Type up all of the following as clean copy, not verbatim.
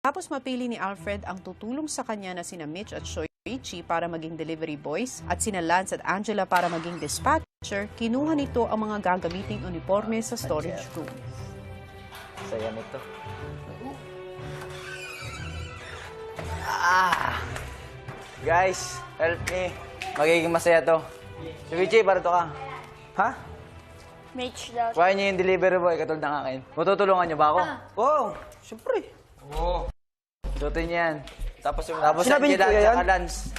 Matapos mapili ni Alfred ang tutulong sa kanya na sina Mitch at Shoichi para maging delivery boys at sina Lance at Angela para maging dispatcher, kinuha nito ang mga gagamiting uniforme sa storage room. Saya nito. Guys, help me. Magiging masaya to. Shoichi, para to ka. Ha? Mitch daw. Kuha niyo yung delivery boy, katulad ng akin. Matutulungan niyo ba ako? Oo, syempre. Oo. Suotin niyo yan. Tapos Sinabi niyo kuya yan? Lance.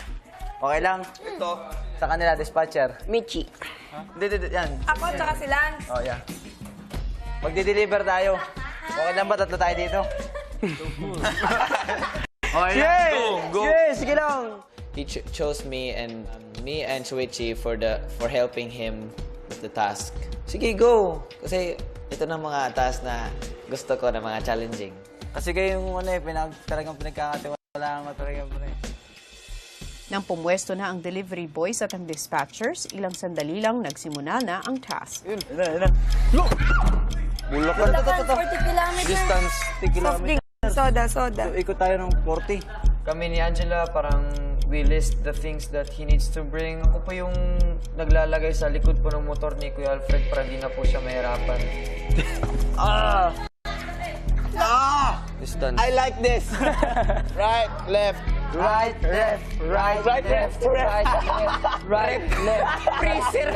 Okay lang? Ito. Sa kanila, dispatcher. Michi. Hindi, yan. Ako tsaka si Lance. Oh, yeah. Magdi-deliver tayo. Okay lang ba? Tatlo tayo dito. Okay lang. Go. Yes, sige lang. He chose me and Shoichi for helping him with the task. Sige, go! Kasi ito na mga task na gusto ko na mga challenging. Kasi kayo yung talagang pinagkakatiwalaan ko talaga. Nang pumwesto na ang delivery boys at ang dispatchers, ilang sandali lang nagsimula na ang task. Yun. Bulacan. Bulacan, 40 kilometers. Distance, 10 Soft kilometers. drink, soda. So, ikot tayo ng 40. Kami ni Angela, parang we list the things that he needs to bring. Ako po yung naglalagay sa likod po ng motor ni Kuya Alfred para di na po siya mahirapan. Distance. I like this. Right, left. Right, left. Right, left. Right, left. Right, left. Freezer.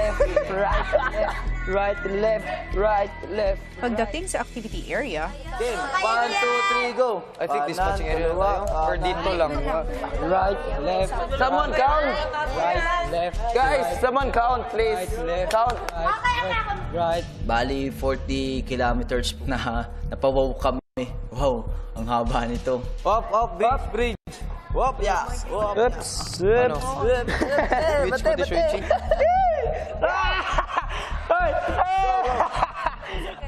Right, left. Right, left. Right, left. Pagdating sa activity area, 1, 2, 3, go. I think dispatching area na tayo. Or dito lang. Right, left. Someone count. Right, left. Guys, someone count, please. Right, left. Count. Right. Bali, 40 kilometers na napawaw kami. Wow, ang haba nito. Up, bridge. Up, yeah. Up. Oops. Ano? Which pati Shoichi?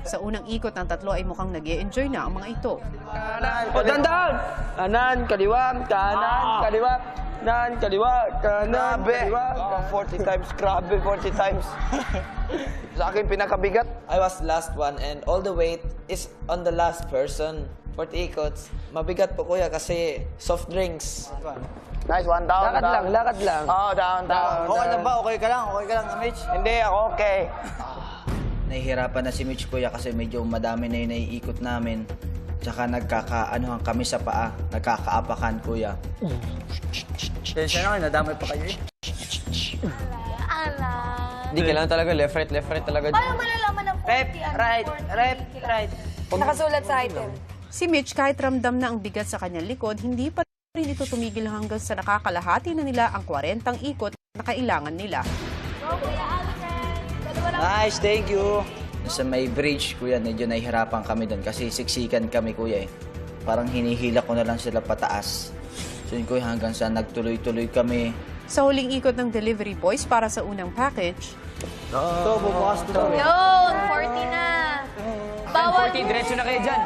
sa unang ikot ng tatlo ay mukhang nag-e-enjoy na ang mga ito. O, dandan! Kanan, kaliwa, kanan, kaliwa, kanan, kaliwa, kanan, kaliwa. 40 times, grabe, 40 times. Sa akin, pinakabigat. I was last one and all the weight is on the last person. 40 ikots. Mabigat po kuya kasi soft drinks. Nice, one down. Lakad lang. Oh, down. Okay lang ba? Okay ka lang, Mitch? Hindi, ako okay. Nahihirapan na si Mitch kuya kasi medyo madami na yung naiikot namin. Tsaka nagkakaanuhan kami sa paa. Nagkakaapakan kuya. Tensya na kayo, nadamay pa kayo eh. Hindi, kailangan talaga left, right talaga. Paano malalaman ng 40 right. Nakasulat sa item. Si Mitch, kahit ramdam na ang bigat sa kanyang likod, hindi pa rin ito tumigil hanggang sa nakakalahati na nila ang 40 ikot na kailangan nila. Nice, thank you. Sa may bridge kuya, medyo nahihirapan kami doon kasi siksikan kami kuya eh. Parang hinihila ko na lang sila pataas. So yun kuya, hanggang sa nagtuloy-tuloy kami. Sa huling ikot ng delivery boys para sa unang package, Ito, bubukas to. Yun, 40 na. Bawal. 40, diretso na kayo dyan.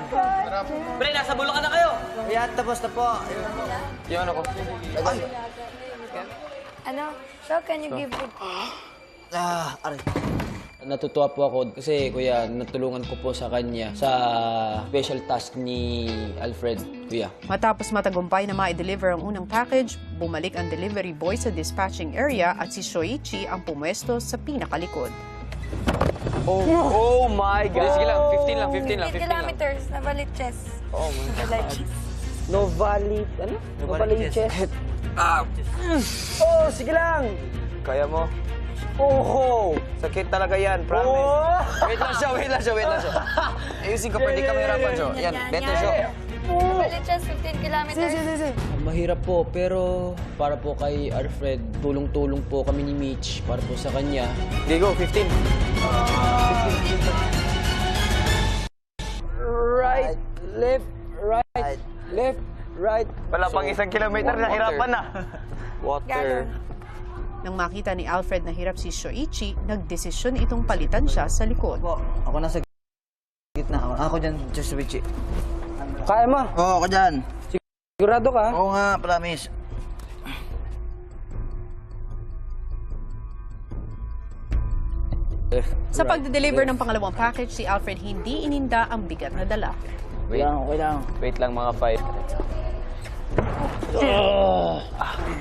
Pre, nasa Bulacan na kayo. Yan, tapos na po. Yung ano ko. Ano? So, can you give it? Aray. Natutuwa po ako kasi kuya, natulungan ko po sa kanya sa special task ni Alfred, kuya. matapos matagumpay na ma-deliver ang unang package, bumalik ang delivery boy sa dispatching area at si Shoichi ang pumwesto sa pinakalikod. Oh my God! Sige lang, 15 lang. 15 kilometers na Baliches. Oh my God. Baliches. Novali, ano? Novaliches. Oh, sige lang! Kaya mo? Oh! Sakit talaga yan, promise. Oh! Wait lang siya. Ayusin ko, pwede ka mahirapan siya. Yan, better siya. Baliches, 15 kilometers. Mahirap po, pero para po kay Alfred, tulong-tulong po kami ni Mitch para po sa kanya. Okay, go, 15. Right, left, right, left, right. Wala pang isang kilometer, nahirapan na. Water. Nang makita ni Alfred na hirap si Shoichi, nagdesisyon itong palitan siya sa likod. Ako nasa gitna. Ako dyan, Shoichi. Kaya mo? Oo, ako dyan. Sigurado ka? Oo nga, promise. Sa pagde-deliver ng pangalawang package, si Alfred hindi ininda ang bigat na dala. Wait. Okay lang. Wait lang mga 5.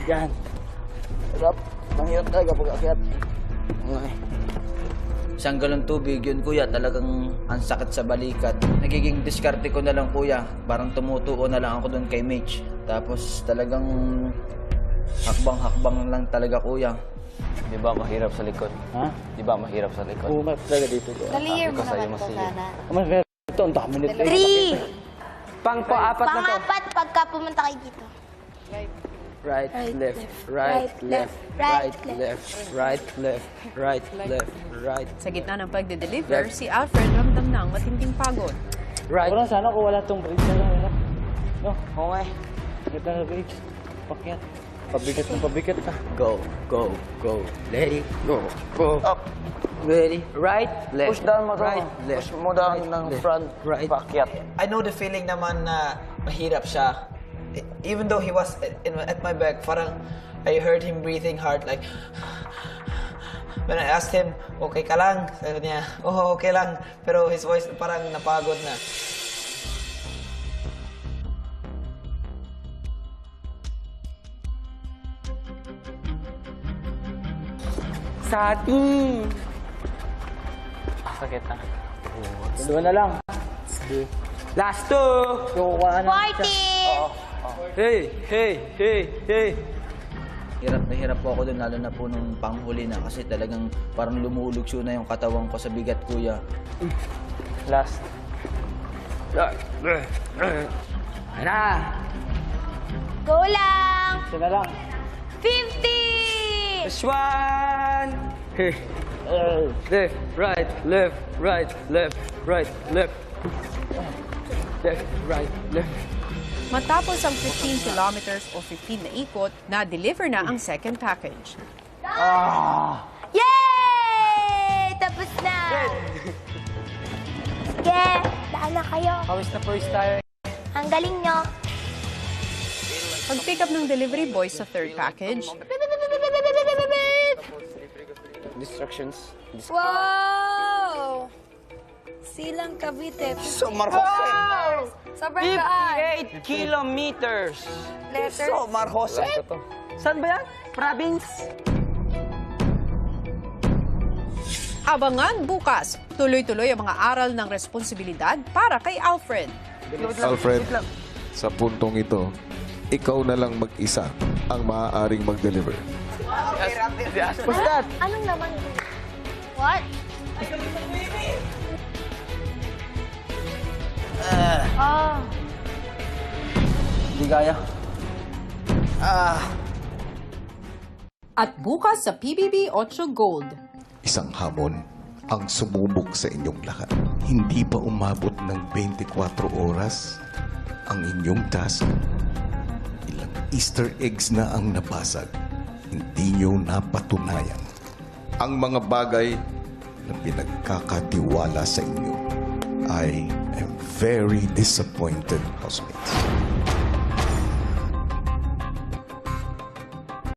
Yan. Sarap. Mahirap talaga pag akyat. Okay. Isang galon tubig, yun kuya, talagang ang sakit sa balikat. Nagiging diskarte ko na lang kuya, parang tumutuo na lang ako doon kay Mitch. Tapos talagang hakbang-hakbang lang talaga kuya. Di ba mahirap sa likod? Ha? Di ba mahirap sa likod? Pumat talaga dito. Clear mo Sabi ko sa'yo, naman to masaya. sana. Mas meron ito, ang dami nito. 3. Pang-apat na to. Pangapat pagka pumunta kayo dito. Right, Right, left, left, right, right, left, right, right, left, right, left, right, left, right, Sa gitna ng pagde-deliver, si Alfred ramdam ng matinding pagod. right. Wala sana kung wala tong bridge na lang. No, Okay. ganda na bridge. Pakyat. Pabigat ng pabigat na. Go, go, go. Ready, go, go. Up. Ready, right, left. Push down mo to. Right, left. Push mo down ng front. right. Pakyat. I know the feeling naman na mahirap siya. Even though he was at my back, parang I heard him breathing hard, like, when I asked him, okay ka lang? Sabi niya, oh, okay lang. Pero his voice parang napagod na. Sati. Sakit na. Dalawa na lang. Last two. Kukuha na. 40! Hey, hey, hey, hey. Hirap na hirap po ako doon, lalo na po nung panghuli na kasi talagang parang lumulugso na yung katawan ko sa bigat kuya. Last. Na. Go lang! Ito na lang. 50! This one. Hey. Left, right, left, right, left, right, left. Left, right, left. Matapos ang 15 kilometers o 15 na ikot, na-deliver na ang second package. Yay! Tapos na! Sige, daan na kayo. Pawis na pawis tayo. Ang galing nyo. Pag-pick up ng delivery boy sa third package, Distractions. Wow! Silang Cavite. So, Marjose. Sobrang gaan. 58 kilometers. Letters. So, Marjose. Saan ba yan? Province. abangan bukas. Tuloy-tuloy ang mga aral ng responsibilidad para kay Alfred. Alfred, sa puntong ito, ikaw na lang mag-isa ang maaaring mag-deliver. What's that? Anong naman? What? Hindi kaya. At bukas sa PBB 8 Gold. Isang hamon ang sumubok sa inyong lahat. Hindi pa umabot ng 24 oras ang inyong task. Ilang Easter eggs na ang nabasag. Hindi nyo napatunayan ang mga bagay na pinagkakatiwala sa inyo. I am very disappointed, housemates.